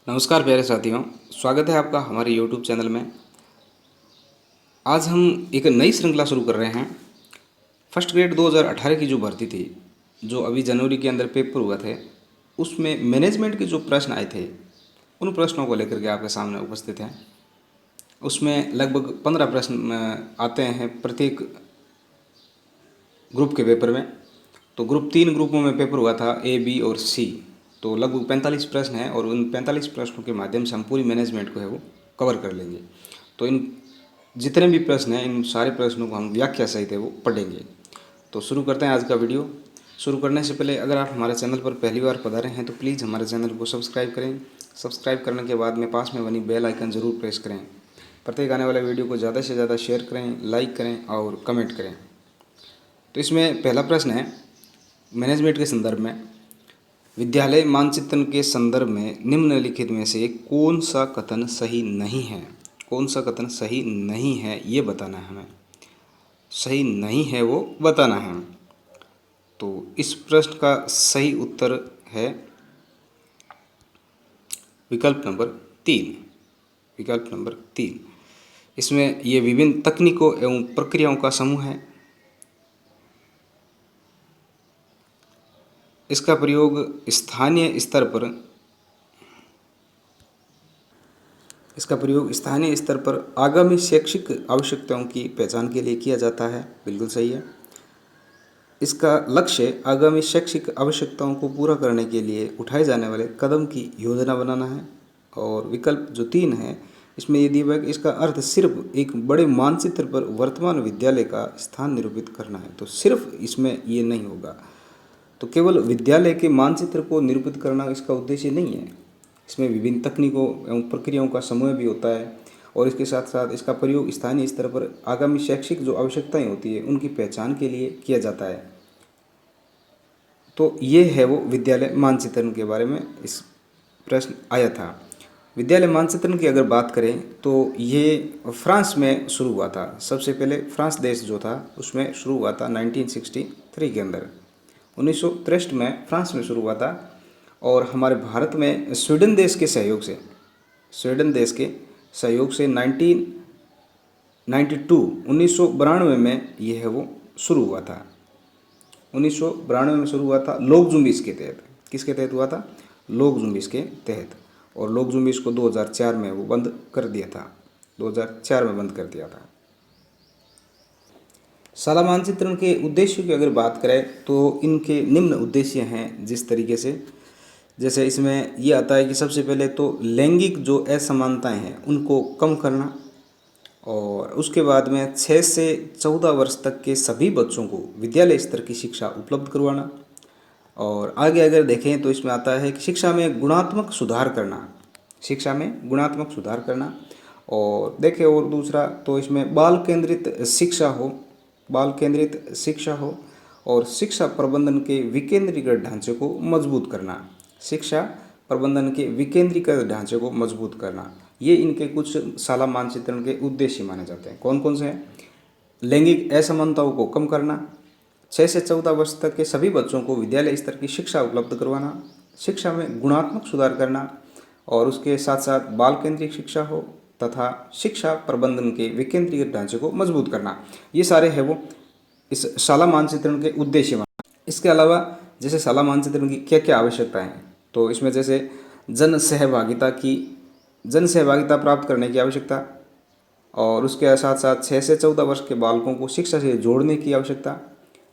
नमस्कार प्यारे साथियों, स्वागत है आपका हमारे YouTube चैनल में। आज हम एक नई श्रृंखला शुरू कर रहे हैं। फर्स्ट ग्रेड 2018 की जो भर्ती थी, जो अभी जनवरी के अंदर पेपर हुआ थे, उसमें मैनेजमेंट के जो प्रश्न आए थे, उन प्रश्नों को लेकर के आपके सामने उपस्थित हैं। उसमें लगभग 15 प्रश्न आते हैं प्रत्येक ग्रुप के पेपर में। तो ग्रुप 3 ग्रुपों में पेपर हुआ था, ए, बी और सी। तो लगभग 45 प्रश्न हैं और उन 45 प्रश्नों के माध्यम से हम पूरी मैनेजमेंट को है वो कवर कर लेंगे। तो इन जितने भी प्रश्न हैं, इन सारे प्रश्नों को हम व्याख्या सहित है वो पढ़ेंगे। तो शुरू करते हैं आज का वीडियो। शुरू करने से पहले अगर आप हमारे चैनल पर पहली बार पधारे हैं तो प्लीज़ हमारे चैनल को सब्सक्राइब करें। सब्सक्राइब करने के बाद में पास में बनी बेल आइकन ज़रूर प्रेस करें। प्रत्येक आने वाले वीडियो को ज़्यादा से ज़्यादा शेयर करें, लाइक करें और कमेंट करें। तो इसमें पहला प्रश्न है मैनेजमेंट के संदर्भ में, विद्यालय मानचित्रण के संदर्भ में निम्नलिखित में से कौन सा कथन सही नहीं है? कौन सा कथन सही नहीं है ये बताना है हमें। सही नहीं है वो बताना है। तो इस प्रश्न का सही उत्तर है विकल्प नंबर 3। विकल्प नंबर 3। इसमें ये विभिन्न तकनीकों एवं प्रक्रियाओं का समूह है। इसका प्रयोग स्थानीय स्तर पर आगामी शैक्षिक आवश्यकताओं की पहचान के लिए किया जाता है। बिल्कुल सही है। इसका लक्ष्य आगामी शैक्षिक आवश्यकताओं को पूरा करने के लिए उठाए जाने वाले कदम की योजना बनाना है। और विकल्प जो 3 है, इसमें ये दिया हुआ है कि इसका अर्थ सिर्फ एक बड़े मानचित्र पर वर्तमान विद्यालय का स्थान निरूपित करना है। तो सिर्फ इसमें ये नहीं होगा। तो केवल विद्यालय के मानचित्र को निरूपित करना इसका उद्देश्य नहीं है। इसमें विभिन्न तकनीकों एवं प्रक्रियाओं का समूह भी होता है और इसके साथ साथ इसका प्रयोग स्थानीय स्तर पर आगामी शैक्षिक जो आवश्यकताएं होती है उनकी पहचान के लिए किया जाता है। तो ये है वो विद्यालय मानचित्रण के बारे में इस प्रश्न आया था। विद्यालय मानचित्रण की अगर बात करें तो ये फ्रांस में शुरू हुआ था। सबसे पहले फ्रांस देश जो था उसमें शुरू हुआ था 1963 के अंदर। 1963 में फ्रांस में शुरू हुआ था और हमारे भारत में स्वीडन देश के सहयोग से 1992 में यह है वो शुरू हुआ था। 1992 में शुरू हुआ था लोक जुम्बिश के तहत। किसके तहत हुआ था? लोक जुम्बिश के तहत। और लोक जुम्बिश को 2004 में वो बंद कर दिया था। 2004 में बंद कर दिया था। शाला मानचित्रण के उद्देश्यों की अगर बात करें तो इनके निम्न उद्देश्य हैं जिस तरीके से, जैसे इसमें ये आता है कि सबसे पहले तो लैंगिक जो असमानताएं हैं उनको कम करना और उसके बाद में 6 से 14 वर्ष तक के सभी बच्चों को विद्यालय स्तर की शिक्षा उपलब्ध करवाना। और आगे अगर देखें तो इसमें आता है कि शिक्षा में गुणात्मक सुधार करना। और देखें और दूसरा तो इसमें बाल केंद्रित शिक्षा हो और शिक्षा प्रबंधन के विकेंद्रीकृत ढांचे को मजबूत करना। ये इनके कुछ शाला मानचित्रण के उद्देश्य माने जाते हैं। कौन कौन से हैं? लैंगिक असमानताओं को कम करना, 6 से 14 वर्ष तक के सभी बच्चों को विद्यालय स्तर की शिक्षा उपलब्ध करवाना, शिक्षा में गुणात्मक सुधार करना और उसके साथ साथ बाल केंद्रित शिक्षा हो तथा शिक्षा प्रबंधन के विकेंद्रीकृत ढांचे को मजबूत करना। ये सारे है वो इस शाला मानचित्रण के उद्देश्य। इसके अलावा जैसे शाला मानचित्रण की क्या क्या आवश्यकताएं हैं, तो इसमें जैसे जन सहभागिता प्राप्त करने की आवश्यकता और उसके साथ साथ 6 से 14 वर्ष के बालकों को शिक्षा से जोड़ने की आवश्यकता,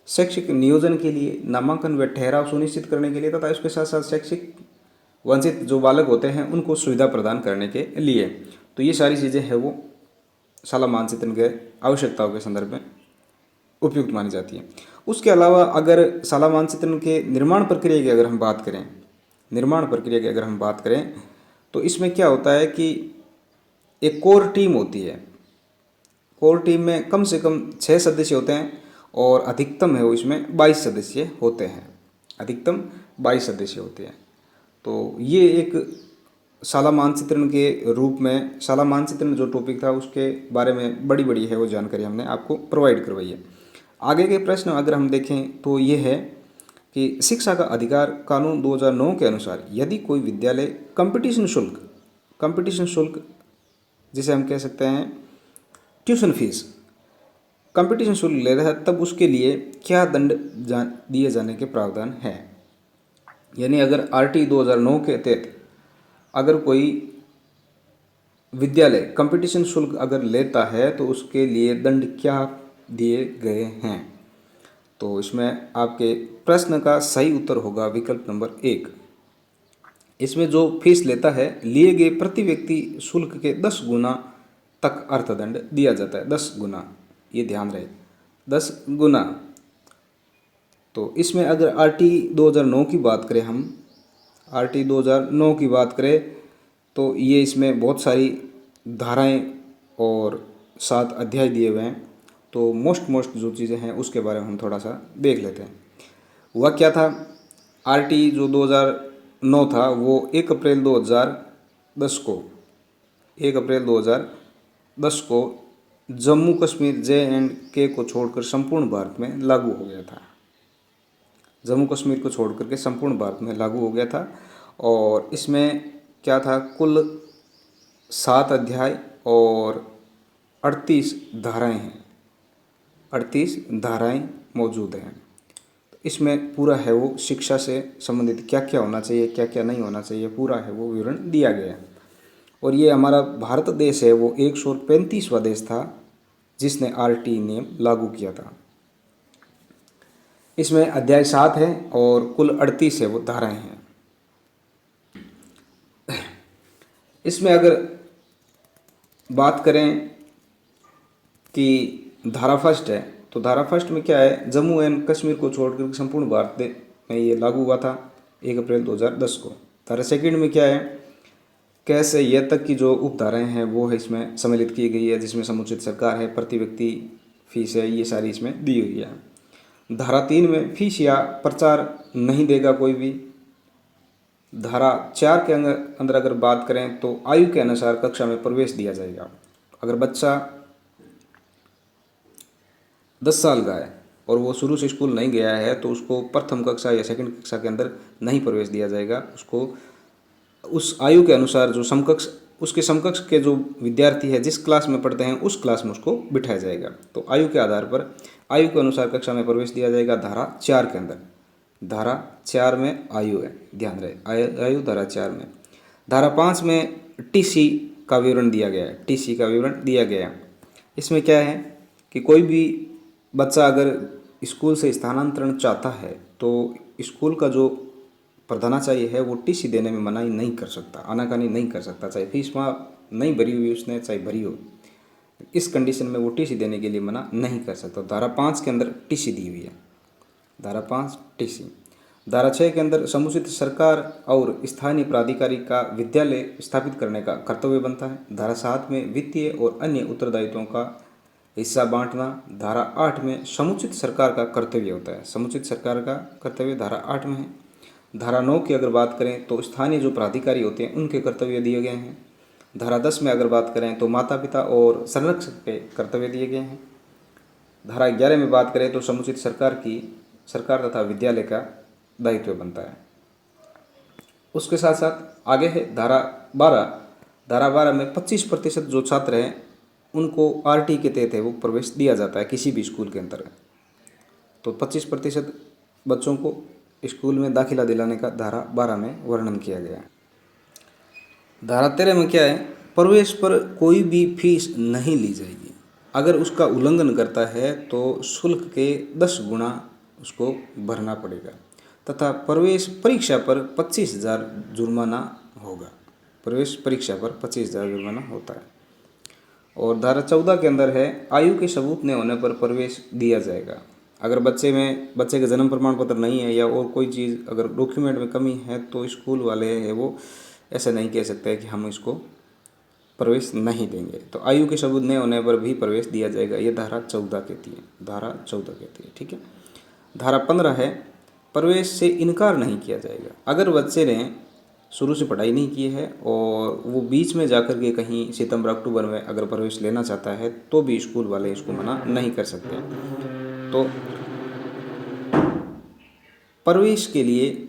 शैक्षिक नियोजन के लिए नामांकन व ठहराव सुनिश्चित करने के लिए तथा इसके साथ साथ शैक्षिक वंचित जो बालक होते हैं उनको सुविधा प्रदान करने के लिए। तो ये सारी चीज़ें हैं वो शाला मानचित्रण के आवश्यकताओं के संदर्भ में उपयुक्त मानी जाती है। उसके अलावा अगर शाला मानचित्रण के निर्माण प्रक्रिया की अगर हम बात करें तो इसमें क्या होता है कि एक कोर टीम होती है। कोर टीम में कम से कम 6 सदस्य होते हैं और अधिकतम है वो इसमें 22 सदस्य होते हैं। तो ये एक शाला मानचित्रण के रूप में शाला मानचित्रण जो टॉपिक था उसके बारे में बड़ी है वो जानकारी हमने आपको प्रोवाइड करवाई है। आगे के प्रश्न अगर हम देखें तो ये है कि शिक्षा का अधिकार कानून 2009 के अनुसार यदि कोई विद्यालय कंपटीशन शुल्क जिसे हम कह सकते हैं ट्यूशन फीस, कंपटीशन शुल्क ले रहा है, तब उसके लिए क्या दंड दिए जाने के प्रावधान है। यानी अगर आरटी 2009 के तहत अगर कोई विद्यालय कंपटीशन शुल्क अगर लेता है तो उसके लिए दंड क्या दिए गए हैं। तो इसमें आपके प्रश्न का सही उत्तर होगा विकल्प नंबर 1। इसमें जो फीस लेता है लिए गए प्रति व्यक्ति शुल्क के 10 गुना तक अर्थदंड दिया जाता है। 10 गुना, ये ध्यान रहे, 10 गुना। तो इसमें अगर आरटी 2009 की बात करें, हम आरटी 2009 की बात करें तो ये इसमें बहुत सारी धाराएं और 7 अध्याय दिए हुए हैं। तो मोस्ट जो चीज़ें हैं उसके बारे में हम थोड़ा सा देख लेते हैं। हुआ क्या था, आरटी जो 2009 था वो 1 अप्रैल 2010 को 1 अप्रैल 2010 को जम्मू कश्मीर J&K को छोड़कर संपूर्ण भारत में लागू हो गया था। जम्मू कश्मीर को छोड़कर के संपूर्ण भारत में लागू हो गया था। और इसमें क्या था, कुल 7 अध्याय और 38 धाराएं हैं, 38 धाराएं मौजूद हैं। इसमें पूरा है वो शिक्षा से संबंधित क्या क्या होना चाहिए, क्या क्या नहीं होना चाहिए, पूरा है वो विवरण दिया गया है। और ये हमारा भारत देश है वो 135वां देश था जिसने आरटी नियम लागू किया था। इसमें अध्याय 7 है और कुल 38 है वो धाराएं हैं। इसमें अगर बात करें कि धारा फर्स्ट है तो धारा फर्स्ट में क्या है, जम्मू एंड कश्मीर को छोड़कर संपूर्ण भारत में ये लागू हुआ था 1 अप्रैल 2010 को। धारा सेकंड में क्या है, कैसे यह तक की जो उपधाराएं हैं वो है इसमें सम्मिलित की गई है, जिसमें समुचित सरकार है, प्रति व्यक्ति फीस है, ये सारी इसमें दी हुई है। धारा 3 में फीस या प्रचार नहीं देगा कोई भी। धारा 4 के अंदर अगर बात करें तो आयु के अनुसार कक्षा में प्रवेश दिया जाएगा। अगर बच्चा 10 साल का है और वो शुरू से स्कूल नहीं गया है तो उसको प्रथम कक्षा या सेकंड कक्षा के अंदर नहीं प्रवेश दिया जाएगा। उसको उस आयु के अनुसार जो समकक्ष उसके समकक्ष के जो विद्यार्थी है जिस क्लास में पढ़ते हैं उस क्लास में उसको बिठाया जाएगा। तो आयु के आधार पर आयु के अनुसार कक्षा में प्रवेश दिया जाएगा। धारा 4 के अंदर, धारा 4 में आयु है, ध्यान रहे, आयु धारा 4 में। धारा 5 में टीसी का विवरण दिया गया है, टीसी का विवरण दिया गया है। इसमें क्या है कि कोई भी बच्चा अगर स्कूल से स्थानांतरण चाहता है तो स्कूल का जो प्रधानाचार्य है वो टीसी देने में मनाही नहीं कर सकता, आनाकानी नहीं कर सकता, चाहे फीस वहाँ नहीं भरी हुई उसने चाहे भरी हो, इस कंडीशन में वो टीसी देने के लिए मना नहीं कर सकता। धारा 5 के अंदर टीसी दी हुई है, धारा 5 टीसी। धारा 6 के अंदर समुचित सरकार और स्थानीय प्राधिकारी का विद्यालय स्थापित करने का कर्तव्य बनता है। धारा 7 में वित्तीय और अन्य उत्तरदायित्वों का हिस्सा बांटना। धारा 8 में समुचित सरकार का कर्तव्य होता है, समुचित सरकार का कर्तव्य धारा 8 में है। धारा 9 की अगर बात करें तो स्थानीय जो प्राधिकारी होते हैं उनके कर्तव्य दिए गए हैं। धारा 10 में अगर बात करें तो माता पिता और संरक्षक के कर्तव्य दिए गए हैं। धारा 11 में बात करें तो समुचित सरकार तथा विद्यालय का दायित्व बनता है। उसके साथ साथ आगे है धारा 12। धारा 12 में 25% जो छात्र हैं उनको आरटी के तहत है वो प्रवेश दिया जाता है किसी भी स्कूल के अंतर्गत। तो 25% बच्चों को स्कूल में दाखिला दिलाने का धारा 12 में वर्णन किया गया है। धारा 13 में क्या है, प्रवेश पर कोई भी फीस नहीं ली जाएगी। अगर उसका उल्लंघन करता है तो शुल्क के 10 गुना उसको भरना पड़ेगा तथा प्रवेश परीक्षा पर 25,000 जुर्माना होगा। प्रवेश परीक्षा पर 25,000 जुर्माना होता है। और धारा 14 के अंदर है, आयु के सबूत न होने पर प्रवेश दिया जाएगा। अगर बच्चे का जन्म प्रमाण पत्र नहीं है या और कोई चीज़ अगर डॉक्यूमेंट में कमी है तो स्कूल वाले हैं वो ऐसा नहीं कह सकते कि हम इसको प्रवेश नहीं देंगे। तो आयु के सबूत न होने पर भी प्रवेश दिया जाएगा, ये धारा 14 कहती है, धारा 14 कहती है। ठीक है। धारा 15 है, प्रवेश से इनकार नहीं किया जाएगा। अगर बच्चे ने शुरू से पढ़ाई नहीं की है और वो बीच में जाकर के कहीं सितंबर अक्टूबर में अगर प्रवेश लेना चाहता है तो भी स्कूल वाले इसको मना नहीं कर सकते। तो प्रवेश के लिए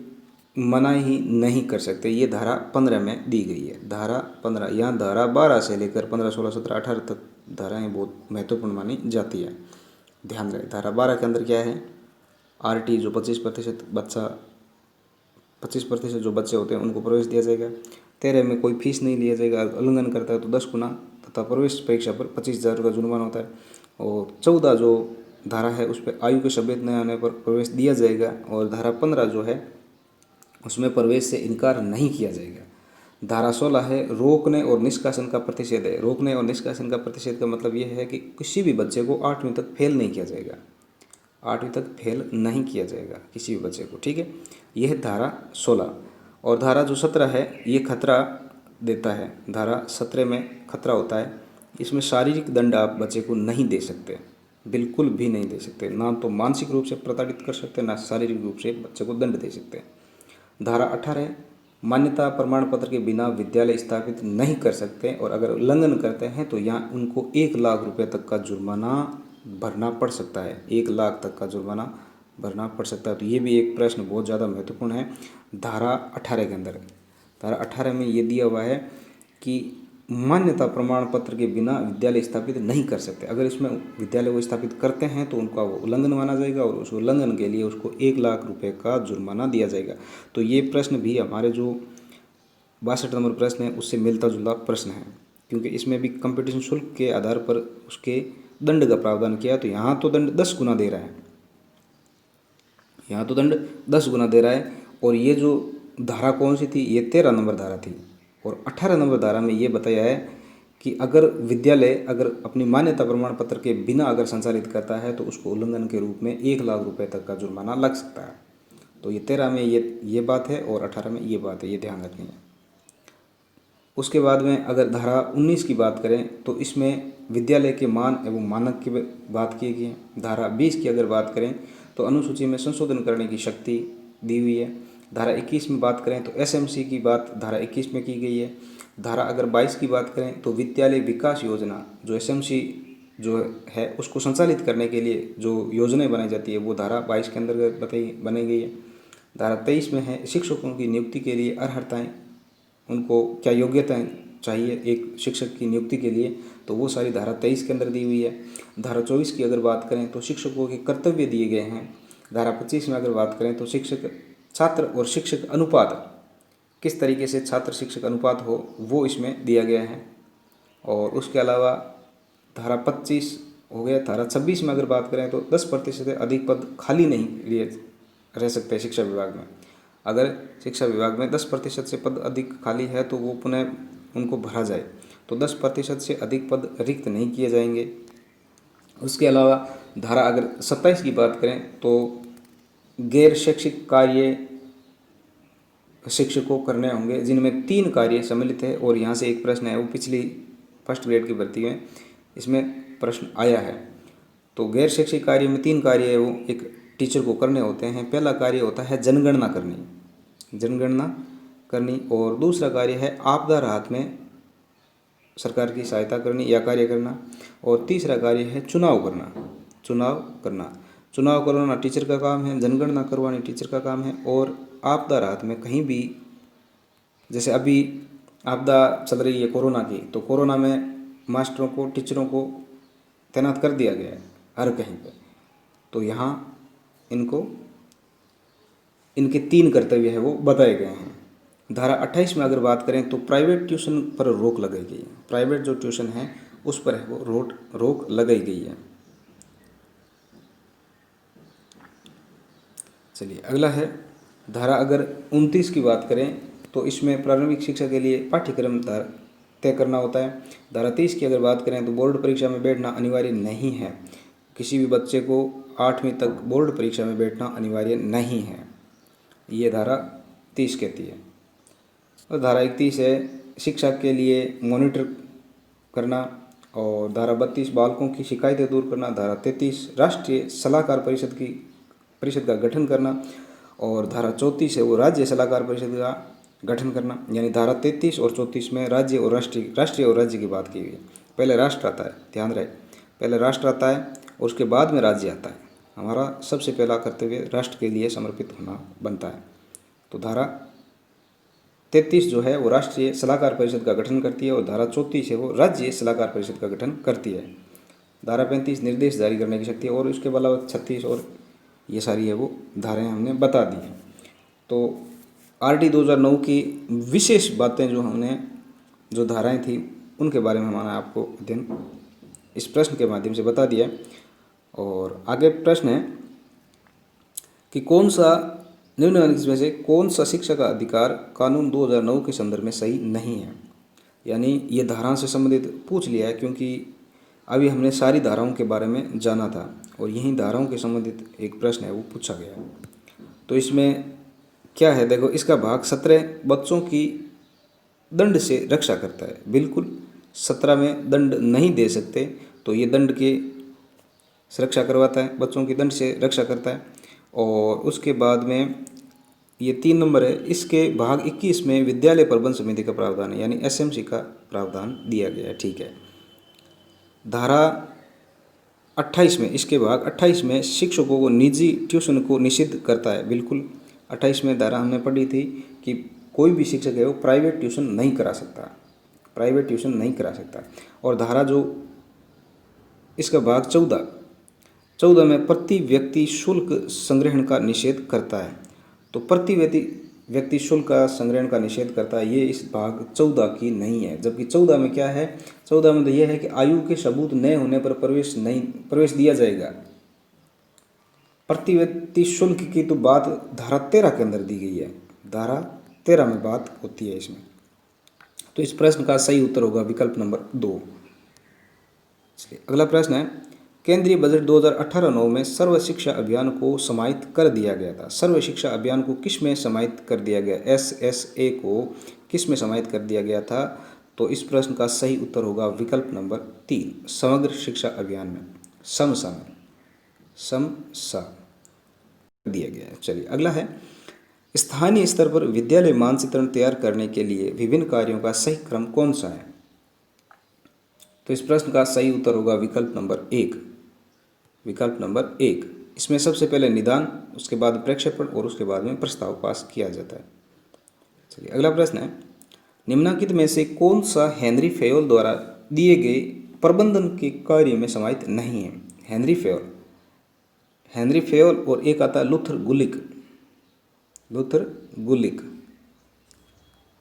मनाही नहीं कर सकते, ये धारा 15 में दी गई है। धारा 15, यहाँ धारा 12 से लेकर 15, 16, 17, 18 तक धाराएं बहुत महत्वपूर्ण मानी जाती है। ध्यान रहे, धारा 12 के अंदर क्या है, आरटी जो 25% जो बच्चे होते हैं उनको प्रवेश दिया जाएगा। 13 में कोई फीस नहीं लिया जाएगा, उल्लंघन करता है तो 10 गुना तथा प्रवेश परीक्षा पर 25,000 का जुर्माना होता है। और 14 जो धारा है उस पर आयु के सभ्यता न आने पर प्रवेश दिया जाएगा। और धारा 15 जो है उसमें प्रवेश से इनकार नहीं किया जाएगा। धारा 16 है रोकने और निष्कासन का प्रतिषेध है। रोकने और निष्कासन का प्रतिषेध का मतलब यह है कि किसी भी बच्चे को 8वीं तक फेल नहीं किया जाएगा, 8वीं तक फेल नहीं किया जाएगा किसी भी बच्चे को, ठीक है। यह है धारा 16। और धारा जो 17 है ये खतरा देता है। धारा 17 में खतरा होता है, इसमें शारीरिक दंड आप बच्चे को नहीं दे सकते, बिल्कुल भी नहीं दे सकते। ना तो मानसिक रूप से प्रताड़ित कर सकते, ना शारीरिक रूप से बच्चे को दंड दे सकते। धारा 18 मान्यता प्रमाण पत्र के बिना विद्यालय स्थापित नहीं कर सकते, और अगर उल्लंघन करते हैं तो यहाँ उनको 1 लाख रुपये तक का जुर्माना भरना पड़ सकता है। 1 लाख तक का जुर्माना भरना पड़ सकता है। तो ये भी एक प्रश्न बहुत ज़्यादा महत्वपूर्ण है धारा 18 के अंदर। धारा 18 में ये दिया हुआ है कि मान्यता प्रमाण पत्र के बिना विद्यालय स्थापित नहीं कर सकते। अगर इसमें विद्यालय वो स्थापित करते हैं तो उनका वो उल्लंघन माना जाएगा, और उस उल्लंघन के लिए उसको 1 लाख रुपए का जुर्माना दिया जाएगा। तो ये प्रश्न भी हमारे जो 62 नंबर प्रश्न है उससे मिलता जुलता प्रश्न है, क्योंकि इसमें भी कंपटीशन शुल्क के आधार पर उसके दंड का प्रावधान किया। तो यहाँ तो दंड 10 गुना दे रहा है, यहाँ तो दंड 10 गुना दे रहा है। और ये जो धारा कौन सी थी, ये 13 नंबर धारा थी। और 18 नंबर धारा में ये बताया है कि अगर विद्यालय अगर अपनी मान्यता प्रमाण पत्र के बिना अगर संचालित करता है तो उसको उल्लंघन के रूप में 1 लाख रुपए तक का जुर्माना लग सकता है। तो ये 13 में ये बात है और 18 में ये बात है, ये ध्यान रखनी है। उसके बाद में अगर धारा 19 की बात करें तो इसमें विद्यालय के मान एवं मानक की बात की गई है। धारा 20 की अगर बात करें तो अनुसूची में संशोधन करने की शक्ति दी हुई है। धारा 21 में बात करें तो एसएमसी की बात धारा 21 में की गई है। धारा अगर 22 की बात करें तो विद्यालय विकास योजना जो एसएमसी जो है उसको संचालित करने के लिए जो योजनाएं बनाई जाती है वो धारा 22 के अंतर्गत बनाई गई है। धारा 23 में है शिक्षकों की नियुक्ति के लिए अर्हताएँ, उनको क्या योग्यताएं चाहिए एक शिक्षक की नियुक्ति के लिए, तो वो सारी धारा 23 के अंदर दी हुई है। धारा 24 की अगर बात करें तो शिक्षकों के कर्तव्य दिए गए हैं। धारा 25 में अगर बात करें तो शिक्षक छात्र और शिक्षक अनुपात, किस तरीके से छात्र शिक्षक अनुपात हो वो इसमें दिया गया है। और उसके अलावा धारा 25 हो गया। धारा 26 में अगर बात करें तो 10% से अधिक पद खाली नहीं लिए रह सकते शिक्षा विभाग में। अगर शिक्षा विभाग में 10% से पद अधिक खाली है तो वो पुनः उनको भरा जाए, तो 10% से अधिक पद रिक्त नहीं किए जाएंगे। उसके अलावा धारा अगर 27 की बात करें तो गैर शैक्षिक कार्य शिक्षक को करने होंगे जिनमें 3 कार्य सम्मिलित है। और यहाँ से एक प्रश्न है वो पिछली फर्स्ट ग्रेड की भर्ती में इसमें प्रश्न आया है। तो गैर शैक्षिक कार्य में 3 कार्य है वो एक टीचर को करने होते हैं। पहला कार्य होता है जनगणना करनी, और दूसरा कार्य है आपदा राहत में सरकार की सहायता करनी या कार्य करना, और तीसरा कार्य है चुनाव करना टीचर का काम है, जनगणना करवानी टीचर का काम है। और आपदा राहत में कहीं भी, जैसे अभी आपदा चल रही है कोरोना की, तो कोरोना में मास्टरों को टीचरों को तैनात कर दिया गया है हर कहीं पे, तो यहाँ इनको इनके 3 कर्तव्य है वो बताए गए हैं। धारा 28 में अगर बात करें तो प्राइवेट ट्यूशन पर रोक लगाई गई है। प्राइवेट जो ट्यूशन है उस पर है वो रोक लगाई गई है। चलिए अगला है धारा अगर 29 की बात करें तो इसमें प्रारंभिक शिक्षा के लिए पाठ्यक्रम तय करना होता है। धारा 30 की अगर बात करें तो बोर्ड परीक्षा में बैठना अनिवार्य नहीं है। किसी भी बच्चे को 8वीं तक बोर्ड परीक्षा में बैठना अनिवार्य नहीं है, ये धारा 30 कहती है। और धारा 31 है शिक्षा के लिए मॉनिटर करना, और धारा 32 बालकों की शिकायतें दूर करना। धारा 33 राष्ट्रीय सलाहकार परिषद का गठन करना, और धारा 34 है वो राज्य सलाहकार परिषद का गठन करना। यानी धारा 33 और 34 में राज्य और राष्ट्रीय और राज्य की बात की गई है। पहले राष्ट्र आता है, ध्यान रहे, पहले राष्ट्र आता है और उसके बाद में राज्य आता है। हमारा सबसे पहला कर्तव्य राष्ट्र के लिए समर्पित होना बनता है। तो धारा 33 जो है वो राष्ट्रीय सलाहकार परिषद का गठन करती है और धारा 34 है वो राज्य सलाहकार परिषद का गठन करती है। धारा 35 निर्देश जारी करने की शक्ति है और उसके अलावा 36 और ये सारी है वो धाराएं हमने बता दी हैं। तो आरटी 2009 की विशेष बातें जो हमने जो धाराएं थी उनके बारे में हमारा आपको अध्ययन इस प्रश्न के माध्यम से बता दिया। और आगे प्रश्न है कि कौन सा निम्नलिखित में से कौन सा शिक्षा का अधिकार कानून 2009 के संदर्भ में सही नहीं है। यानी ये धाराओं से संबंधित पूछ लिया है क्योंकि अभी हमने सारी धाराओं के बारे में जाना था और यही धाराओं के संबंधित एक प्रश्न है वो पूछा गया है। तो इसमें क्या है, देखो इसका भाग 17 बच्चों की दंड से रक्षा करता है। बिल्कुल 17 में दंड नहीं दे सकते तो ये दंड के सुरक्षा करवाता है, बच्चों की दंड से रक्षा करता है। और उसके बाद में ये 3 नंबर है, इसके भाग 21 में विद्यालय प्रबंध समिति का प्रावधान है यानी एसएमसी का प्रावधान दिया गया है। ठीक है। धारा 28 में इसके भाग 28 में शिक्षकों को निजी ट्यूशन को निषिद्ध करता है। बिल्कुल 28 में धारा हमने पढ़ी थी कि कोई भी शिक्षक है वो प्राइवेट ट्यूशन नहीं करा सकता, प्राइवेट ट्यूशन नहीं करा सकता। और धारा जो इसका भाग 14 में प्रति व्यक्ति शुल्क संग्रहण का निषेध करता है। तो प्रति व्यक्ति शुल्क का संग्रहण का निषेध करता है, ये इस भाग 14 की नहीं है। जबकि 14 में क्या है, 14 में तो यह है कि आयु के सबूत न होने पर प्रवेश दिया जाएगा। प्रति व्यक्ति शुल्क की तो बात धारा 13 के अंदर दी गई है, धारा 13 में बात होती है इसमें। तो इस प्रश्न का सही उत्तर होगा विकल्प नंबर 2। चलिए अगला प्रश्न है, केंद्रीय बजट 2018-9 में सर्व शिक्षा अभियान को समाहित कर दिया गया था। सर्व शिक्षा अभियान को किस में समाहित कर दिया गया, SSA को किस में समाहित कर दिया गया था। तो इस प्रश्न का सही उत्तर होगा विकल्प नंबर 3, समग्र शिक्षा अभियान में समसा दिया गया है। चलिए अगला है, स्थानीय स्तर पर विद्यालय मानचित्रण तैयार करने के लिए विभिन्न कार्यों का सही क्रम कौन सा है। तो इस प्रश्न का सही उत्तर होगा विकल्प नंबर 1, विकल्प नंबर 1। इसमें सबसे पहले निदान, उसके बाद प्रक्षेपण और उसके बाद में प्रस्ताव पास किया जाता है। चलिए अगला प्रश्न है, निम्नलिखित में से कौन सा हेनरी फेयोल द्वारा दिए गए प्रबंधन के कार्य में समाहित नहीं है। हेनरी फेयोल और एक आता है लुथर गुलिक।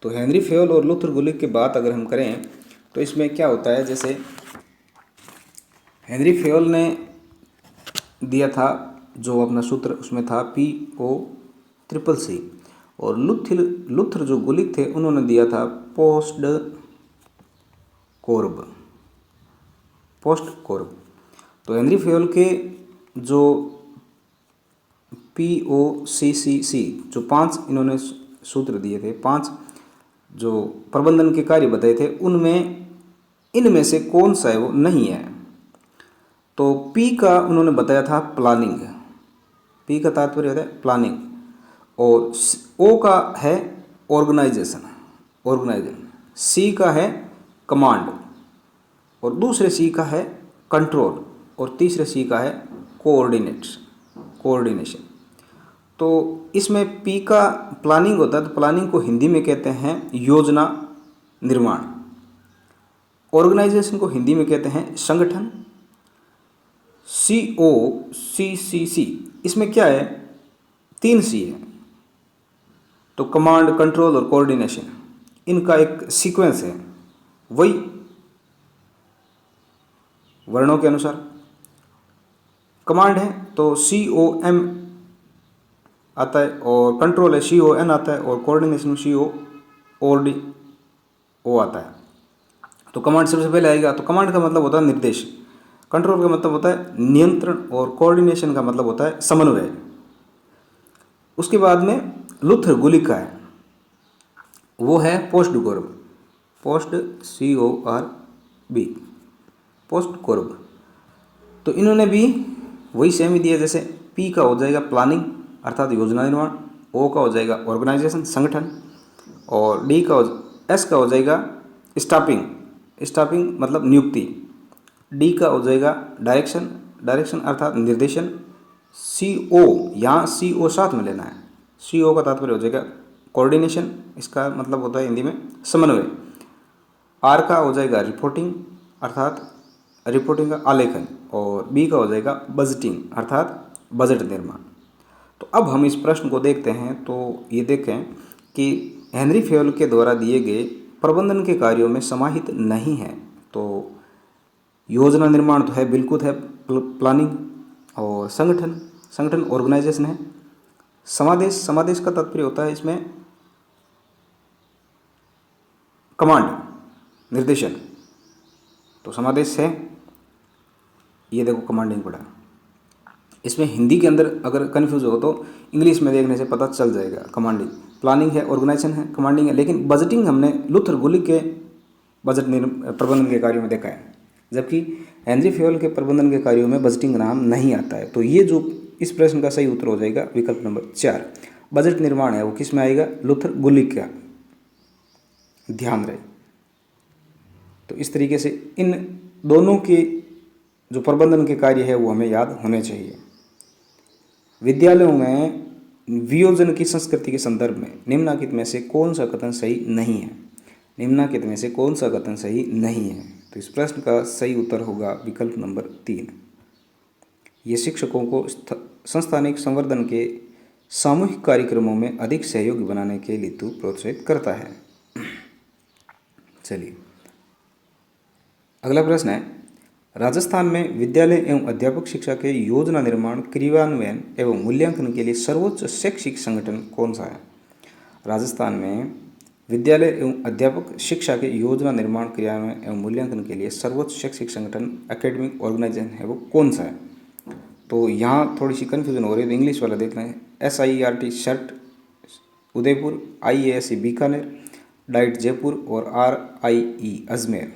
तो हेनरी फेयोल और लुथर गुलिक की बात अगर हम करें तो इसमें क्या होता है, जैसे हेनरी फेयोल ने दिया था जो अपना सूत्र उसमें था POCCC और लुथर जो गुलिक थे उन्होंने दिया था पोस्ट कोर्ब। तो हेनरी फेयोल के जो POCCC जो 5 इन्होंने सूत्र दिए थे, 5 जो प्रबंधन के कार्य बताए थे, इनमें से कौन सा है वो नहीं है। तो P का उन्होंने बताया था प्लानिंग, P का तात्पर्य होता है प्लानिंग, और O का है ऑर्गेनाइजेशन, C का है कमांड, और दूसरे C का है कंट्रोल, और तीसरे C का है कोऑर्डिनेशन। तो इसमें P का प्लानिंग होता है, तो प्लानिंग को हिंदी में कहते हैं योजना निर्माण, ऑर्गेनाइजेशन को हिंदी में कहते हैं संगठन, COCCC इसमें क्या है 3 C है। तो कमांड, कंट्रोल और कोऑर्डिनेशन इनका एक सीक्वेंस है, वही वर्णों के अनुसार। कमांड है तो COM आता है, और कंट्रोल है CON आता है, और कोऑर्डिनेशन COO आता है। तो कमांड सबसे पहले आएगा। तो कमांड का मतलब होता है निर्देश, कंट्रोल का मतलब होता है नियंत्रण, और कोऑर्डिनेशन का मतलब होता है समन्वय। उसके बाद में लुथर गुलिक का है, वो है पोस्ट कोर्ब। तो इन्होंने भी वही सेम ही दिया, जैसे P का हो जाएगा प्लानिंग अर्थात योजना निर्माण, O का हो जाएगा ऑर्गेनाइजेशन संगठन, और S का हो जाएगा स्टाफिंग मतलब नियुक्ति, D का हो जाएगा डायरेक्शन अर्थात निर्देशन, CO, यहाँ CO साथ में लेना है। CO का तात्पर्य हो जाएगा कोऑर्डिनेशन, इसका मतलब होता है हिंदी में समन्वय। R का हो जाएगा रिपोर्टिंग, अर्थात रिपोर्टिंग का आलेखन। और B का हो जाएगा बजटिंग, अर्थात बजट निर्माण। तो अब हम इस प्रश्न को देखते हैं। तो ये देखें कि हेनरी फेयल के द्वारा दिए गए प्रबंधन के कार्यों में समाहित नहीं है। तो योजना निर्माण तो है, बिल्कुल है, प्लानिंग। और संगठन ऑर्गेनाइजेशन है। समादेश का तात्पर्य होता है इसमें कमांड, निर्देशन। तो समादेश है, ये देखो कमांडिंग पड़ा। इसमें हिंदी के अंदर अगर कन्फ्यूज हो तो इंग्लिश में देखने से पता चल जाएगा। कमांडिंग, प्लानिंग है, ऑर्गेनाइजेशन है, कमांडिंग है। लेकिन बजटिंग हमने लुथर गुलिक के बजट प्रबंधन के कार्यों में देखा है, जबकि हेनरी फेयल के प्रबंधन के कार्यों में बजटिंग नाम नहीं आता है। तो ये जो इस प्रश्न का सही उत्तर हो जाएगा विकल्प नंबर 4। बजट निर्माण है वो किस में आएगा? लुथर गुलिक का, ध्यान रहे। तो इस तरीके से इन दोनों के जो प्रबंधन के कार्य है वो हमें याद होने चाहिए। विद्यालयों में वियोजन की संस्कृति के संदर्भ में निम्नलिखित में से कौन सा कथन सही नहीं है? निम्नलिखित में से कौन सा कथन सही नहीं है? तो इस प्रश्न का सही उत्तर होगा विकल्प नंबर 3। ये शिक्षकों को संस्थानिक संवर्धन के सामूहिक कार्यक्रमों में अधिक सहयोगी बनाने के लिए तो प्रोत्साहित करता है। चलिए अगला प्रश्न है, राजस्थान में विद्यालय एवं अध्यापक शिक्षा के योजना निर्माण, क्रियान्वयन एवं मूल्यांकन के लिए सर्वोच्च शैक्षिक संगठन कौन सा है? राजस्थान में विद्यालय एवं अध्यापक शिक्षा के योजना निर्माण, क्रियान्वयन एवं मूल्यांकन के लिए सर्वोच्च शैक्षिक संगठन, एकेडमिक ऑर्गेनाइजेशन है वो कौन सा है? तो यहाँ थोड़ी सी कन्फ्यूजन हो रही है, तो इंग्लिश वाला देख लें। SIERT shirt Udaipur, IASE Bikaner, diet Jaipur और RIE अजमेर।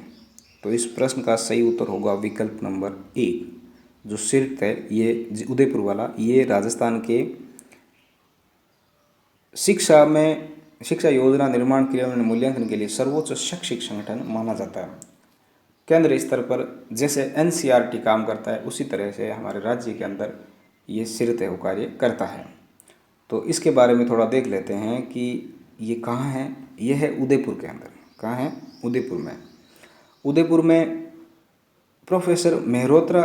तो इस प्रश्न का सही उत्तर होगा विकल्प नंबर 1। जो सिर्फ है ये उदयपुर वाला, ये राजस्थान के शिक्षा योजना निर्माण, क्रियान्वयन, मूल्यांकन के लिए सर्वोच्च शैक्षिक संगठन माना जाता है। केंद्र स्तर पर जैसे NCERT काम करता है उसी तरह से हमारे राज्य के अंदर ये सिरत है वो कार्य करता है। तो इसके बारे में थोड़ा देख लेते हैं कि ये कहाँ है। ये है उदयपुर के अंदर। कहाँ है? उदयपुर में। उदयपुर में प्रोफेसर मेहरोत्रा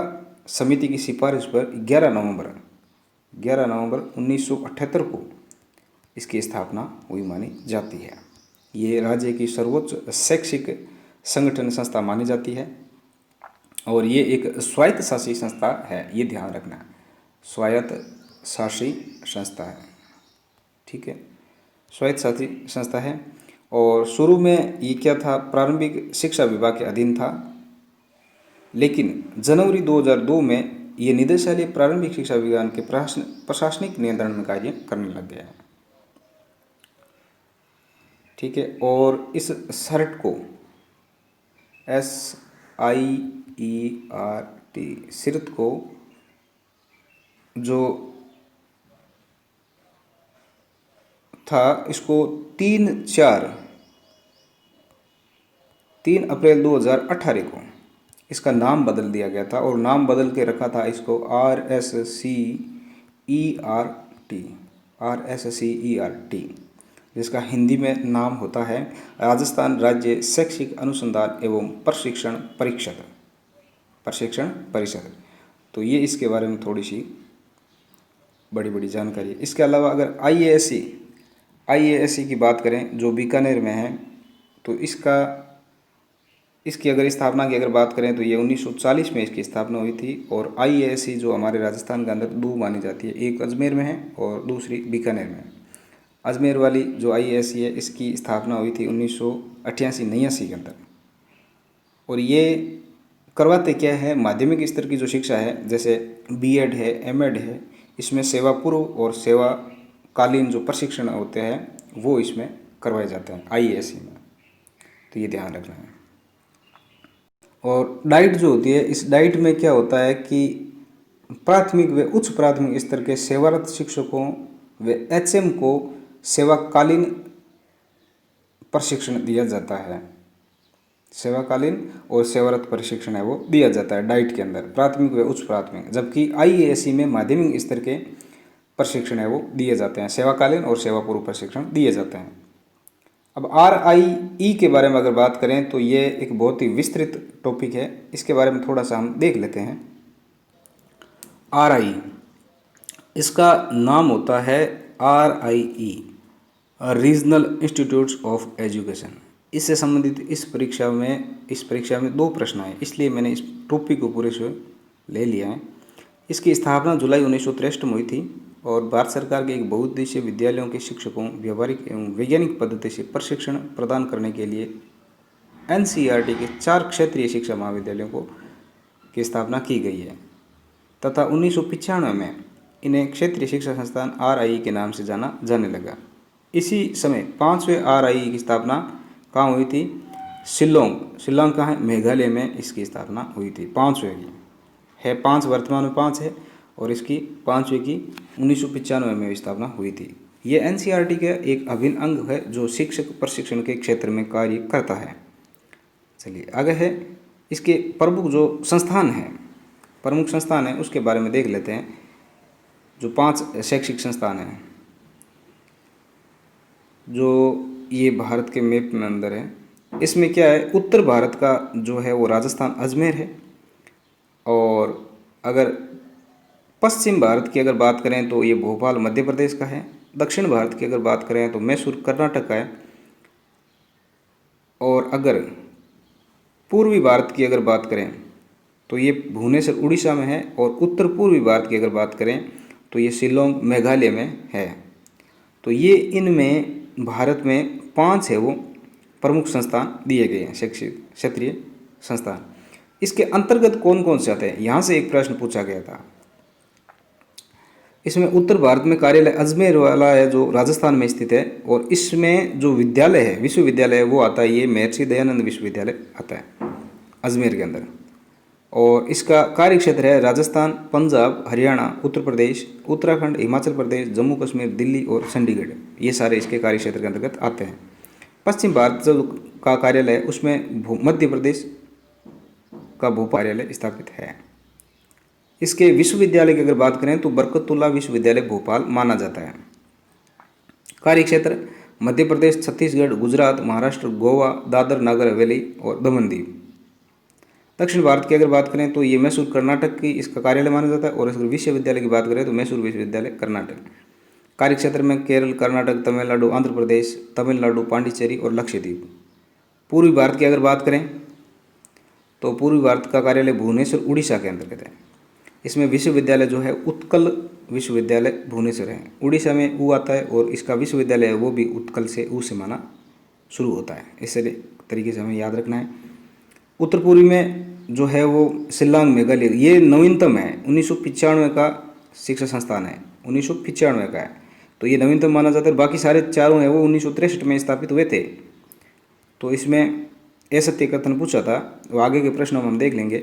समिति की सिफारिश पर 11 नवंबर 1978 को इसकी स्थापना हुई मानी जाती है। ये राज्य की सर्वोच्च शैक्षिक संगठन संस्था मानी जाती है और ये एक स्वायत्त शासी संस्था है, ये ध्यान रखना। स्वायत्त शासी संस्था है, ठीक है, स्वायत्त शासी संस्था है। और शुरू में ये क्या था? प्रारंभिक शिक्षा विभाग के अधीन था, लेकिन जनवरी 2002 में ये निदेशालय प्रारंभिक शिक्षा विभाग के प्रशासनिक नियंत्रण में कार्य करने लग गया है, ठीक है। और इस शर्ट को SIERT सिरत को जो था इसको 3 अप्रैल 2018 को इसका नाम बदल दिया गया था और नाम बदल के रखा था इसको RSCERT, जिसका हिंदी में नाम होता है राजस्थान राज्य शैक्षिक अनुसंधान एवं प्रशिक्षण परिषद। तो ये इसके बारे में थोड़ी सी बड़ी जानकारी है। इसके अलावा अगर IASE की बात करें जो बीकानेर में है, तो इसकी अगर स्थापना की अगर बात करें तो ये 1940 में इसकी स्थापना हुई थी। और IASE जो हमारे राजस्थान के अंदर 2 मानी जाती है, एक अजमेर में है और दूसरी बीकानेर में है। अजमेर वाली जो IASE है इसकी स्थापना हुई थी 1988-89 के अंदर। और ये करवाते क्या है? माध्यमिक स्तर की जो शिक्षा है, जैसे B.Ed है, M.Ed है, इसमें सेवा पूर्व और सेवाकालीन जो प्रशिक्षण होते हैं वो इसमें करवाए जाते हैं IASE में। तो ये ध्यान रखना है। और डाइट जो होती है, इस डाइट में क्या होता है कि प्राथमिक व उच्च प्राथमिक स्तर के सेवारत शिक्षकों व HM को सेवाकालीन प्रशिक्षण दिया जाता है। सेवाकालीन और सेवारत प्रशिक्षण है वो दिया जाता है डाइट के अंदर, प्राथमिक व उच्च प्राथमिक। जबकि आईएएससी में माध्यमिक स्तर के प्रशिक्षण है वो दिए जाते हैं, सेवाकालीन और सेवा पूर्व प्रशिक्षण दिए जाते हैं। अब RIE के बारे में अगर बात करें तो ये एक बहुत ही विस्तृत टॉपिक है, इसके बारे में थोड़ा सा हम देख लेते हैं। RIE, इसका नाम होता है RIE, regional institutes of education. इससे संबंधित इस परीक्षा में 2 प्रश्न आए, इसलिए मैंने इस टॉपिक को पूरे से ले लिया है। इसकी स्थापना जुलाई 1963 में हुई थी और भारत सरकार के एक बहुउद्देशीय विद्यालयों के शिक्षकों व्यावहारिक एवं वैज्ञानिक पद्धति से प्रशिक्षण प्रदान करने के लिए NCERT के 4 क्षेत्रीय शिक्षा महाविद्यालयों की स्थापना की गई है तथा 1995 में इन्हें क्षेत्रीय शिक्षा संस्थान RIE के नाम से जाना जाने लगा। इसी समय 5वें RIE की स्थापना कहाँ हुई थी? शिलोंग कहाँ है? मेघालय में इसकी स्थापना हुई थी। 5वें की है, 5 वर्तमान में 5 है और इसकी 5वें की 1995 में स्थापना हुई थी। ये NCERT का एक अभिन्न अंग है जो शिक्षक प्रशिक्षण के क्षेत्र में कार्य करता है। चलिए आगे है, इसके प्रमुख संस्थान है उसके बारे में देख लेते हैं। जो 5 शैक्षिक संस्थान हैं जो ये भारत के मैप में अंदर है, इसमें क्या है, उत्तर भारत का जो है वो राजस्थान अजमेर है, और अगर पश्चिम भारत की अगर बात करें तो ये भोपाल मध्य प्रदेश का है। दक्षिण भारत की अगर बात करें तो मैसूर कर्नाटक का है, और अगर पूर्वी भारत की अगर बात करें तो ये भुवनेश्वर उड़ीसा में है, और उत्तर पूर्वी भारत की अगर बात करें तो ये शिलोंग मेघालय में है। तो ये इनमें भारत में 5 है वो प्रमुख संस्थान दिए गए हैं, शैक्षिक क्षेत्रीय संस्थान। इसके अंतर्गत कौन कौन से आते हैं, यहाँ से एक प्रश्न पूछा गया था। इसमें उत्तर भारत में कार्यालय अजमेर वाला है जो राजस्थान में स्थित है, और इसमें जो विद्यालय है, विश्वविद्यालय है वो आता है, ये महर्षि दयानंद विश्वविद्यालय आता है अजमेर के अंदर। और इसका कार्य क्षेत्र है राजस्थान, पंजाब, हरियाणा, उत्तर प्रदेश, उत्तराखंड, हिमाचल प्रदेश, जम्मू कश्मीर, दिल्ली और चंडीगढ़, ये सारे इसके कार्य क्षेत्र के अंतर्गत आते हैं। पश्चिम भारत जो का कार्यालय है उसमें मध्य प्रदेश का भोपाल कार्यालय स्थापित है। इसके विश्वविद्यालय की अगर बात करें तो बरकतुल्ला विश्वविद्यालय भोपाल माना जाता है। कार्य क्षेत्र मध्य प्रदेश, छत्तीसगढ़, गुजरात, महाराष्ट्र, गोवा, दादर नागर हवेली और दमन दीव। दक्षिण भारत की अगर बात करें तो ये मैसूर कर्नाटक की इसका कार्यालय माना जाता है, और अगर विश्वविद्यालय की बात करें तो मैसूर विश्वविद्यालय कर्नाटक। कार्य क्षेत्र में केरल, कर्नाटक, तमिलनाडु, आंध्र प्रदेश, तमिलनाडु, पांडिचेरी और लक्षद्वीप। पूर्वी भारत की अगर बात करें तो पूर्वी भारत का कार्यालय भुवनेश्वर उड़ीसा के अंतर्गत है। इसमें विश्वविद्यालय जो है उत्कल विश्वविद्यालय भुवनेश्वर है, उड़ीसा में ऊ आता है, और इसका विश्वविद्यालय है वो भी उत्कल से ऊ से माना शुरू होता है। इस तरीके से हमें याद रखना है। उत्तर पूर्वी में जो है वो शिल्लांग मेघालय, ये नवीनतम है, 1995 का शिक्षा संस्थान है, 1995 का है, तो ये नवीनतम माना जाता है। बाकी सारे चारों हैं वो 1963 में स्थापित हुए थे। तो इसमें असत्य कथन पूछा था, वो आगे के प्रश्नों में हम देख लेंगे।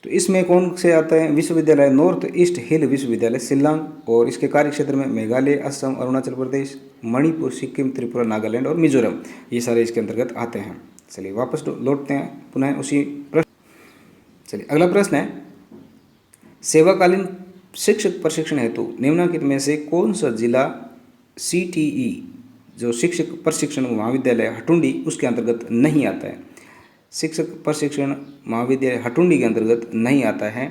तो इसमें कौन से आता है, विश्वविद्यालय नॉर्थ ईस्ट हिल विश्वविद्यालय शिल्लांग, और इसके कार्य क्षेत्र में मेघालय, असम, अरुणाचल प्रदेश, मणिपुर, सिक्किम, त्रिपुरा, नागालैंड और मिजोरम, ये सारे इसके अंतर्गत आते हैं। चलिए वापस लौटते हैं पुनः उसी प्रश्न। चलिए अगला प्रश्न है, सेवाकालीन शिक्षक प्रशिक्षण हेतु निम्नलिखित में से कौन सा जिला CTE जो शिक्षक प्रशिक्षण महाविद्यालय हटुंडी उसके अंतर्गत नहीं आता है? शिक्षक प्रशिक्षण महाविद्यालय हटुंडी के अंतर्गत नहीं आता है।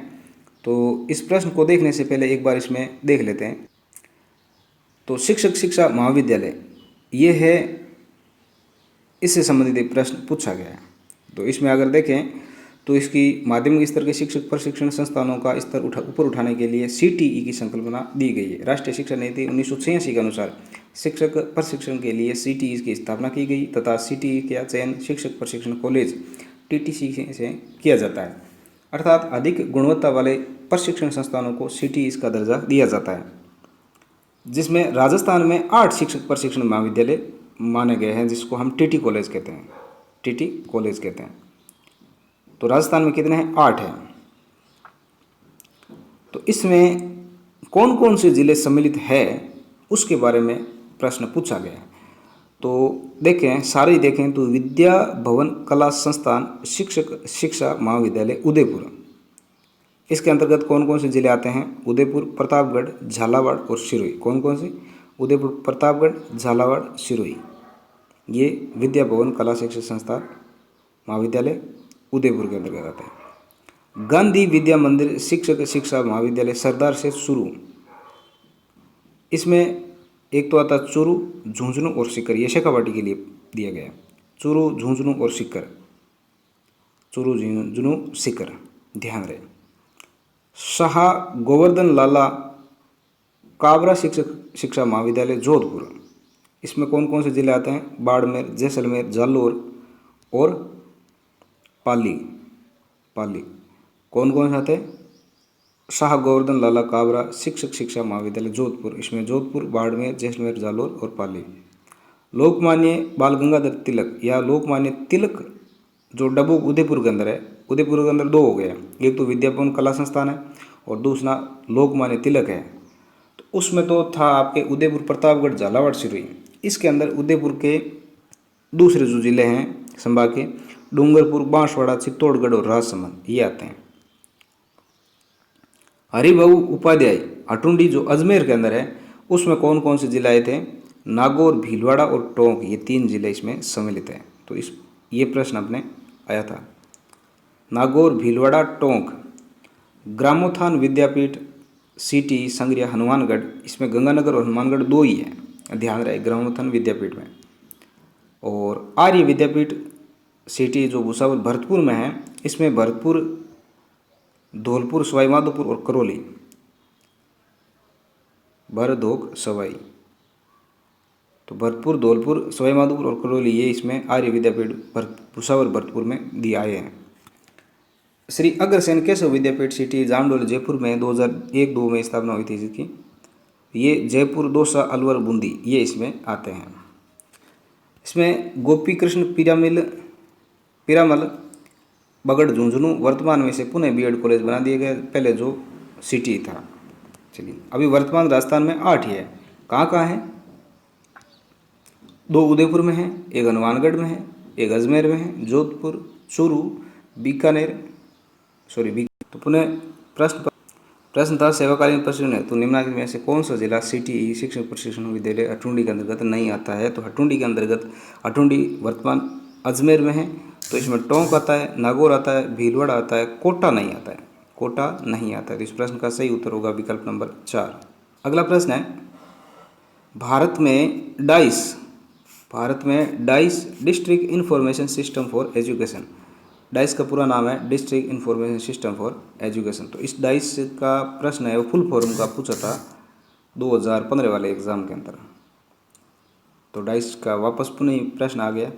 तो इस प्रश्न को देखने से पहले एक बार इसमें देख लेते हैं। तो शिक्षक शिक्षा महाविद्यालय ये है, इससे संबंधित एक प्रश्न पूछा गया है। तो इसमें अगर देखें तो इसकी माध्यमिक स्तर के शिक्षक प्रशिक्षण संस्थानों का स्तर ऊपर उठाने के लिए CTE की संकल्पना दी गई है। राष्ट्रीय शिक्षा नीति 1986 के अनुसार शिक्षक प्रशिक्षण के लिए CTE की स्थापना की गई तथा CTE का चयन शिक्षक प्रशिक्षण कॉलेज TTC से किया जाता है, अर्थात अधिक गुणवत्ता वाले प्रशिक्षण संस्थानों को CTE का दर्जा दिया जाता है, जिसमें राजस्थान में 8 शिक्षक प्रशिक्षण महाविद्यालय माने गए हैं, जिसको हम TT कॉलेज कहते हैं, TT कॉलेज कहते हैं। तो राजस्थान में कितने हैं? 8 हैं। तो इसमें कौन कौन से जिले सम्मिलित है उसके बारे में प्रश्न पूछा गया है। तो देखें सारे ही देखें तो विद्या भवन कला संस्थान शिक्षक शिक्षा महाविद्यालय उदयपुर, इसके अंतर्गत कौन कौन से जिले आते हैं? उदयपुर, प्रतापगढ़, झालावाड़ और सिरोही। कौन कौन से? उदयपुर, प्रतापगढ़, झालावाड़, सिरोही। ये विद्या भवन कला शिक्षा संस्थान महाविद्यालय उदयपुर के अंतर्गत आता है। गांधी विद्या मंदिर शिक्षक शिक्षा महाविद्यालय सरदार से शुरू, इसमें एक तो आता है चूरू, झुंझुनू और सीकर, ये शेखावाटी के लिए दिया गया। चूरू, झुंझुनू और सीकर, चूरू, झुंझुनू, सीकर, ध्यान रहे। शाह गोवर्धन लाला काबरा शिक्षक शिक्षा महाविद्यालय जोधपुर, इसमें कौन कौन से जिले आते हैं? बाड़मेर, जैसलमेर, जालोर और पाली। पाली कौन कौन से आते हैं? शाह गोवर्धन लाला काबरा शिक्षक शिक्षा महाविद्यालय जोधपुर, इसमें जोधपुर, बाड़मेर, जैसलमेर, जालोर और पाली। लोकमान्य बाल गंगाधर तिलक या लोकमान्य तिलक जो डबोक उदयपुर के अंदर है, उदयपुर के अंदर दो हो गया, एक तो विद्या भवन कला संस्थान है और दूसरा लोकमान्य तिलक है। तो उसमें तो था आपके उदयपुर, प्रतापगढ़, झालावाड़, सिरोही। इसके अंदर उदयपुर के दूसरे जो जिले हैं संभाग के, डूंगरपुर, बांसवाड़ा, चित्तौड़गढ़ और राजसमंद, ये आते हैं। हरिभाऊ उपाध्याय अटुंडी जो अजमेर के अंदर है, उसमें कौन कौन से जिले आए थे? नागौर, भीलवाड़ा और टोंक, ये 3 जिले इसमें सम्मिलित हैं। तो ये प्रश्न अपने आया था। नागौर, भीलवाड़ा, टोंक। ग्रामोत्थान विद्यापीठ सिटी संग्रिया हनुमानगढ़, इसमें गंगानगर और हनुमानगढ़ 2 ही है, ध्यान रहे ग्रामोत्थान विद्यापीठ में। और आर्य विद्यापीठ सिटी जो भुसावल भरतपुर में है, इसमें भरतपुर, धौलपुर, सवाई माधोपुर और करौली, भरतोक, सवाई, तो भरतपुर, धौलपुर, सवाई माधोपुर और करौली, ये इसमें आर्य विद्यापीठ भुसावल भरतपुर में दिए आए हैं। श्री अग्रसेन केशव विद्यापीठ सिटी जामडोल जयपुर में 2001-2 में स्थापना हुई थी जिसकी, ये जयपुर, दौसा, अलवर, बूंदी, ये इसमें आते हैं। इसमें गोपी कृष्ण पीरामल बगड़ झुंझुनू वर्तमान में से पुणे बीएड कॉलेज बना दिया गया, पहले जो सिटी था। चलिए अभी वर्तमान राजस्थान में 8 ही है। कहाँ कहाँ है? 2 उदयपुर में है, एक हनुमानगढ़ में है, एक अजमेर में है, जोधपुर, चूरू, बीकानेर, तो पुनः प्रश्न था सेवाकालीन प्रशिक्षण है तो निम्नलिखित में से कौन सा जिला सीटीई शिक्षक प्रशिक्षण विद्यालय अटुंडी के अंतर्गत नहीं आता है? तो अटुंडी के अंतर्गत, अटुंडी वर्तमान अजमेर में है, तो इसमें टोंक आता है, नागौर आता है, भीलवाड़ा आता है, कोटा नहीं आता है, कोटा नहीं आता है। तो इस प्रश्न का सही उत्तर होगा विकल्प नंबर 4। अगला प्रश्न है, भारत में dice district information system for education, dice का पूरा नाम है district information system for education. तो इस डाइस का प्रश्न है वो फुल फॉर्म का पूछा था 2015 वाले एग्ज़ाम के अंदर, तो डाइस का वापस पुनः प्रश्न आ गया।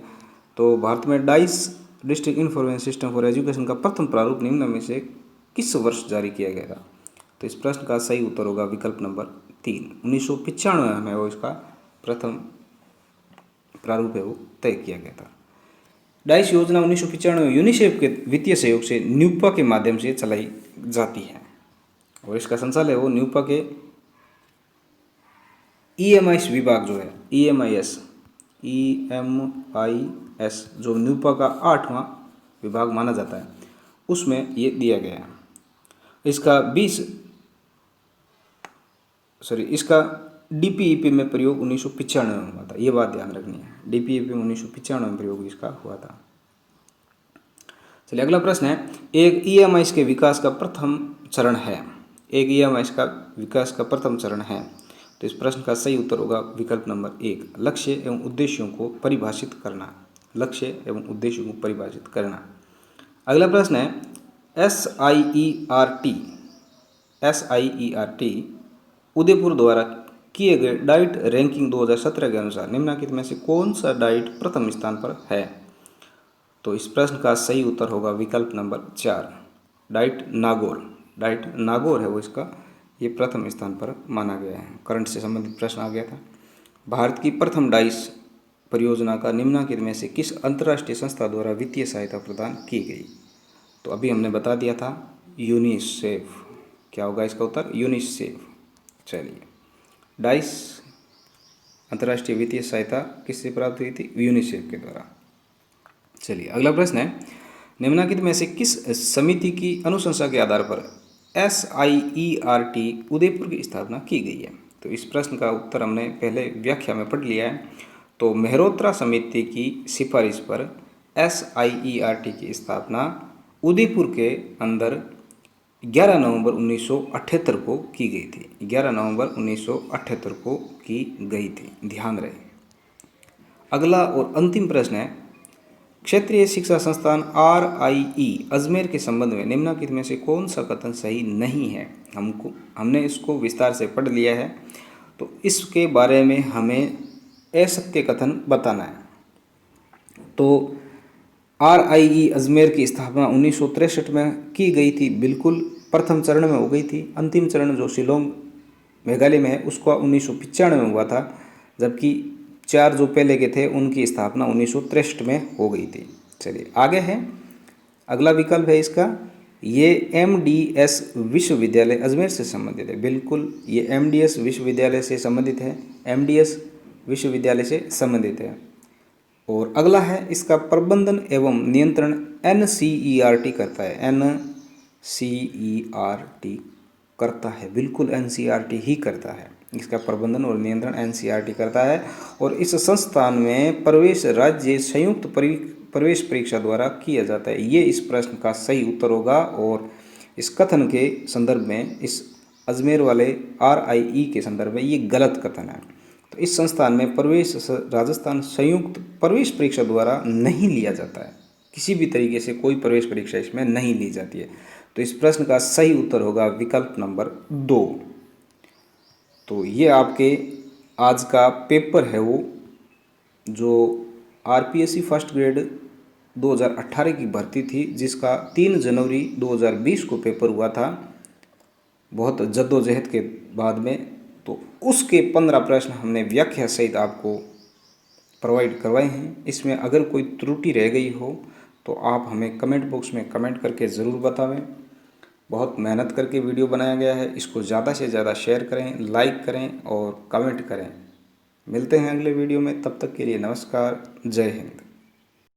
तो भारत में dice district information system for education का प्रथम प्रारूप निम्न में से किस वर्ष जारी किया गया था? तो इस प्रश्न का सही उत्तर होगा विकल्प नंबर 3। 1995 में वो इसका प्रथम प्रारूप है वो तय किया गया था। डाइस योजना 1995 में यूनिसेफ के वित्तीय सहयोग से न्यूपा के माध्यम से चलाई जाती है और इसका संचालन वो न्यूपा के EMIS विभाग जो है EMIS जो न्यूपा का 8वां विभाग माना जाता है उसमें ये दिया गया है। इसका DPEP में प्रयोग 1995 में हुआ था, ये बात ध्यान रखनी है। DPEP में 1995 में प्रयोग इसका हुआ था। चलिए अगला प्रश्न है, एक EMIS के विकास का प्रथम चरण है, तो इस प्रश्न का सही उत्तर होगा विकल्प नंबर 1, लक्ष्य एवं उद्देश्यों को परिभाषित करना। अगला प्रश्न है, SIERT उदयपुर द्वारा किए गए डाइट रैंकिंग 2017 के अनुसार निम्नलिखित में से कौन सा डाइट प्रथम स्थान पर है? तो इस प्रश्न का सही उत्तर होगा विकल्प नंबर 4, डाइट नागौर है वो इसका, ये प्रथम स्थान पर माना गया है। करंट से संबंधित प्रश्न आ गया था। भारत की प्रथम डाइस परियोजना का निम्नलिखित में से किस अंतर्राष्ट्रीय संस्था द्वारा वित्तीय सहायता प्रदान की गई? तो अभी हमने बता दिया था यूनिसेफ। क्या होगा इसका उत्तर? यूनिसेफ। चलिए डाइस अंतर्राष्ट्रीय वित्तीय सहायता किससे प्राप्त हुई थी? यूनिसेफ के द्वारा। चलिए अगला प्रश्न है, निम्नलिखित में से किस समिति की अनुशंसा के आधार पर SIERT उदयपुर की स्थापना की गई है? तो इस प्रश्न का उत्तर हमने पहले व्याख्या में पढ़ लिया है। तो मेहरोत्रा समिति की सिफारिश पर SIERT की स्थापना उदयपुर के अंदर 11 नवंबर 1978 को की गई थी। 11 नवंबर 1978 को की गई थी, ध्यान रहे। अगला और अंतिम प्रश्न है, क्षेत्रीय शिक्षा संस्थान RIE अजमेर के संबंध में निम्नलिखित में से कौन सा कथन सही नहीं है? हमने इसको विस्तार से पढ़ लिया है, तो इसके बारे में हमें असत्य कथन बताना है। तो RIE अजमेर की स्थापना 1963 में की गई थी, बिल्कुल प्रथम चरण में हो गई थी। अंतिम चरण जो शिलोंग मेघालय में है उसको 1995 में हुआ था, जबकि 4 जो पहले के थे उनकी स्थापना 1963 में हो गई थी। चलिए आगे है, अगला विकल्प है इसका, ये MDS विश्वविद्यालय अजमेर से संबंधित है। बिल्कुल ये MDS विश्वविद्यालय से संबंधित है, MDS विश्वविद्यालय से संबंधित है। और अगला है, इसका प्रबंधन एवं नियंत्रण NCERT करता है। NCERT करता है, बिल्कुल NCERT ही करता है। इसका प्रबंधन और नियंत्रण NCERT करता है। और इस संस्थान में प्रवेश राज्य संयुक्त प्रवेश परीक्षा द्वारा किया जाता है। ये इस प्रश्न का सही उत्तर होगा। और इस कथन के संदर्भ में, इस अजमेर वाले RIE के संदर्भ में ये गलत कथन है। तो इस संस्थान में प्रवेश राजस्थान संयुक्त प्रवेश परीक्षा द्वारा नहीं लिया जाता है, किसी भी तरीके से कोई प्रवेश परीक्षा इसमें नहीं ली जाती है। तो इस प्रश्न का सही उत्तर होगा विकल्प नंबर 2। तो ये आपके आज का पेपर है, वो जो RPSC फर्स्ट ग्रेड 2018 की भर्ती थी, जिसका 3 जनवरी 2020 को पेपर हुआ था, बहुत जद्दोजहद के बाद में। तो उसके 15 प्रश्न हमने व्याख्या सहित आपको प्रोवाइड करवाए हैं। इसमें अगर कोई त्रुटि रह गई हो तो आप हमें कमेंट बॉक्स में कमेंट करके ज़रूर बतावें। बहुत मेहनत करके वीडियो बनाया गया है, इसको ज़्यादा से ज़्यादा शेयर करें, लाइक करें और कमेंट करें। मिलते हैं अगले वीडियो में, तब तक के लिए नमस्कार, जय हिंद।